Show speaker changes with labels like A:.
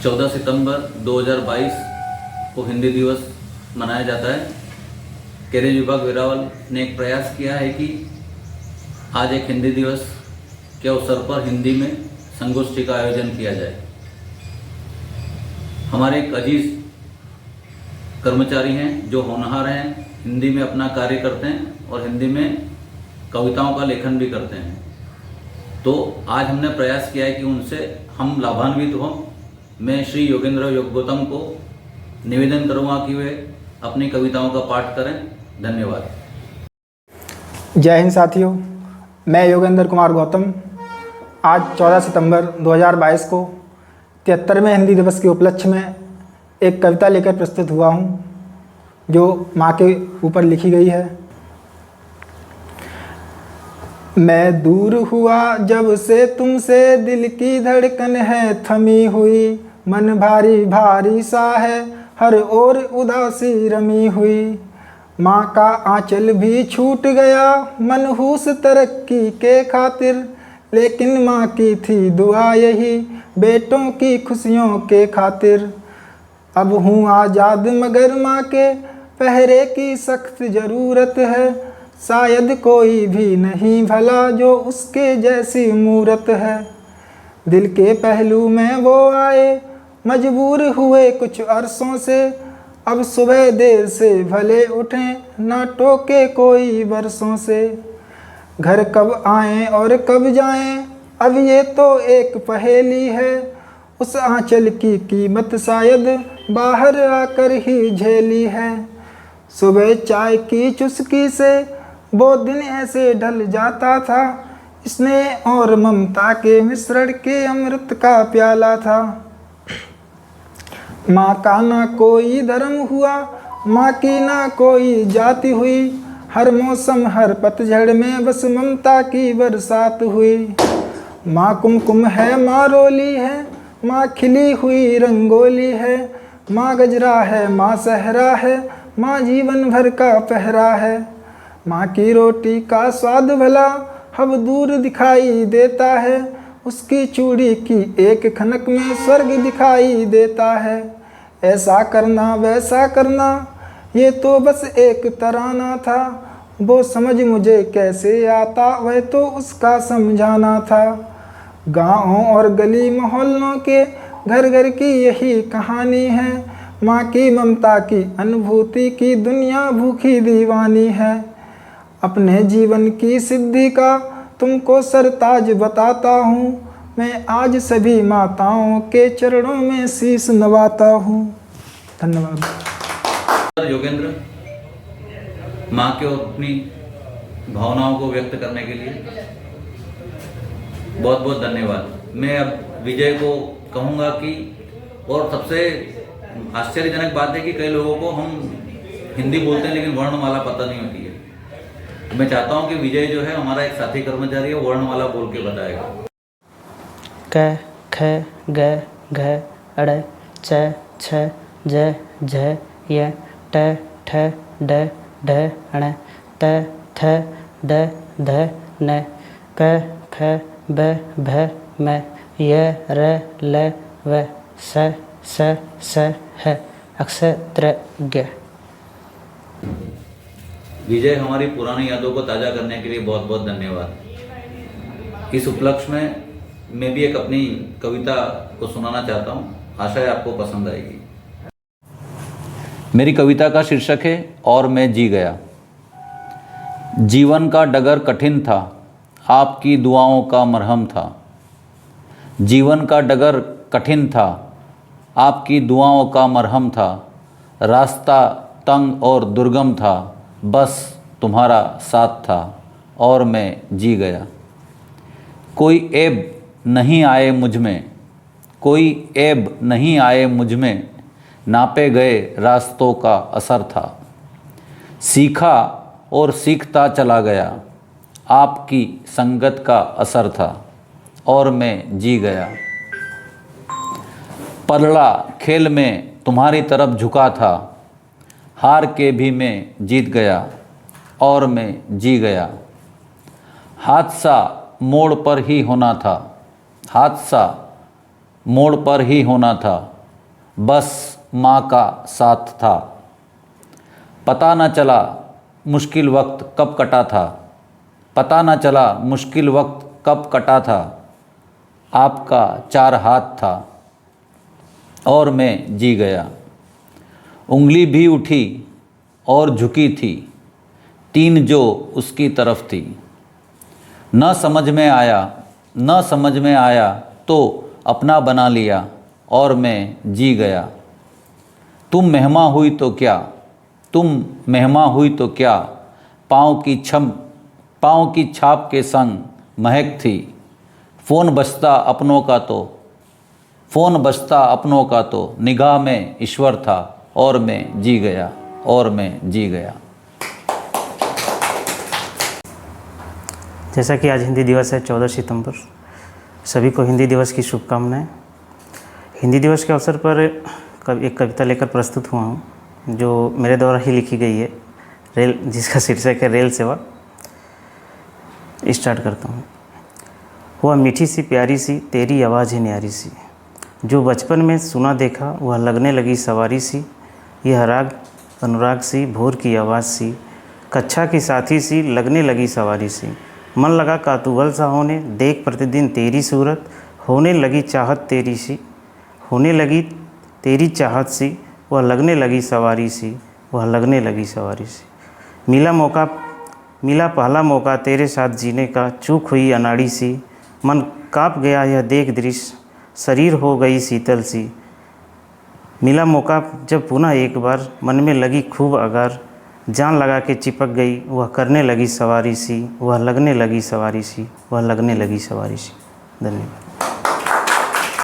A: 14 सितंबर 2022 को हिंदी दिवस मनाया जाता है। कैरियर विभाग वेरावल ने एक प्रयास किया है कि आज एक हिंदी दिवस के अवसर पर हिंदी में संगोष्ठी का आयोजन किया जाए। हमारे एक अजीज कर्मचारी हैं जो होनहार हैं, हिंदी में अपना कार्य करते हैं और हिंदी में कविताओं का लेखन भी करते हैं। तो आज हमने प्रयास किया है कि उनसे हम लाभान्वित हों। मैं श्री योगेंद्र गौतम को निवेदन करूँगा कि वे अपनी कविताओं का पाठ करें। धन्यवाद।
B: जय हिंद साथियों, मैं योगेंद्र कुमार गौतम आज 14 सितंबर 2022 को 73वें हिंदी दिवस के उपलक्ष्य में एक कविता लेकर प्रस्तुत हुआ हूँ, जो माँ के ऊपर लिखी गई है। मैं दूर हुआ जब से तुमसे, दिल की धड़कन है थमी हुई, मन भारी भारी सा है, हर ओर उदासी रमी हुई। माँ का आंचल भी छूट गया मनहूस तरक्की के खातिर, लेकिन माँ की थी दुआ यही बेटों की खुशियों के खातिर। अब हूँ आज़ाद मगर माँ के पहरे की सख्त ज़रूरत है, शायद कोई भी नहीं भला जो उसके जैसी मूरत है। दिल के पहलू में वो आए मजबूर हुए कुछ अरसों से, अब सुबह देर से भले उठें ना टोके कोई बरसों से। घर कब आएं और कब जाएं अब ये तो एक पहेली है, उस आंचल की कीमत शायद बाहर आकर ही झेली है। सुबह चाय की चुस्की से वो दिन ऐसे ढल जाता था, स्नेह और ममता के मिश्रण के अमृत का प्याला था। माँ का ना कोई धर्म हुआ, माँ की ना कोई जाति हुई, हर मौसम हर पतझड़ में बस ममता की बरसात हुई। माँ कुमकुम है, माँ रोली है, माँ खिली हुई रंगोली है, माँ गजरा है, माँ सहरा है, माँ जीवन भर का पहरा है। माँ की रोटी का स्वाद भला अब दूर दिखाई देता है, उसकी चूड़ी की एक खनक में स्वर्ग दिखाई देता है। ऐसा करना वैसा करना ये तो बस एक तराना था, वो समझ मुझे कैसे आता वह तो उसका समझाना था। गाँवों और गली मोहल्लों के घर घर की यही कहानी है, माँ की ममता की अनुभूति की दुनिया भूखी दीवानी है। अपने जीवन की सिद्धि का तुमको सरताज बताता हूँ, मैं आज सभी माताओं के चरणों में शीश नवाता हूँ। धन्यवाद।
A: योगेंद्र, माँ के अपनी भावनाओं को व्यक्त करने के लिए बहुत बहुत धन्यवाद। मैं अब विजय को कहूँगा कि, और सबसे आश्चर्यजनक बात है कि कई लोगों को हम हिंदी बोलते हैं लेकिन वर्णमाला पता नहीं होती है। मैं चाहता हूं कि विजय जो है हमारा एक साथी कर्मचारी है, वर्णमाला बोल के बताएगा।
C: क ख ग घ अड़ च छ ज झ य ट ठ ड ढ ण त थ द ध न क ख ब भ म य र ल व स स ह अक्षत्रज्ञ।
A: विजय, हमारी पुरानी यादों को ताज़ा करने के लिए बहुत बहुत धन्यवाद। इस उपलक्ष्य में मैं भी एक अपनी कविता को सुनाना चाहता हूँ, आशा है आपको पसंद आएगी। मेरी कविता का शीर्षक है और मैं जी गया। जीवन का डगर कठिन था, आपकी दुआओं का मरहम था। जीवन का डगर कठिन था, आपकी दुआओं का मरहम था। रास्ता तंग और दुर्गम था, बस तुम्हारा साथ था और मैं जी गया। कोई ऐब नहीं आए मुझ में, कोई ऐब नहीं आए मुझ में, नापे गए रास्तों का असर था। सीखा और सीखता चला गया, आपकी संगत का असर था और मैं जी गया। पलड़ा खेल में तुम्हारी तरफ झुका था, हार के भी मैं जीत गया और मैं जी गया। हादसा मोड़ पर ही होना था, हादसा मोड़ पर ही होना था, बस माँ का साथ था। पता न चला मुश्किल वक्त कब कटा था, पता न चला मुश्किल वक्त कब कटा था। आपका 4 हाथ था और मैं जी गया। उंगली भी उठी और झुकी थी, 3 जो उसकी तरफ थी। न समझ में आया, न समझ में आया तो अपना बना लिया और मैं जी गया। तुम मेहमा हुई तो क्या, तुम मेहमा हुई तो क्या, पाँव की छाप के संग महक थी। फ़ोन बजता अपनों का तो निगाह में ईश्वर था और मैं जी गया, और मैं जी गया।
C: जैसा कि आज हिंदी दिवस है 14 सितंबर, सभी को हिंदी दिवस की शुभकामनाएं। हिंदी दिवस के अवसर पर एक कविता लेकर प्रस्तुत हुआ हूँ, जो मेरे द्वारा ही लिखी गई है, जिसका शीर्षक है रेल सेवा। स्टार्ट करता हूँ। वह मीठी सी प्यारी सी तेरी आवाज़ है न्यारी सी, जो बचपन में सुना देखा वह लगने लगी सवारी सी। यह राग अनुराग सी भोर की आवाज़ सी, कक्षा की साथी सी लगने लगी सवारी सी। मन लगा कातूहल सा होने, देख प्रतिदिन तेरी सूरत, होने लगी चाहत तेरी सी, होने लगी तेरी चाहत सी। वह लगने लगी सवारी सी, वह लगने लगी सवारी सी। मिला पहला मौका तेरे साथ जीने का, चूक हुई अनाड़ी सी। मन काँप गया यह देख दृश्य, शरीर हो गई शीतल सी। मिला मौका जब पुनः एक बार, मन में लगी खूब अगार, जान लगा के चिपक गई वह करने लगी सवारी सी, वह लगने लगी सवारी सी, वह लगने लगी सवारी सी। धन्यवाद।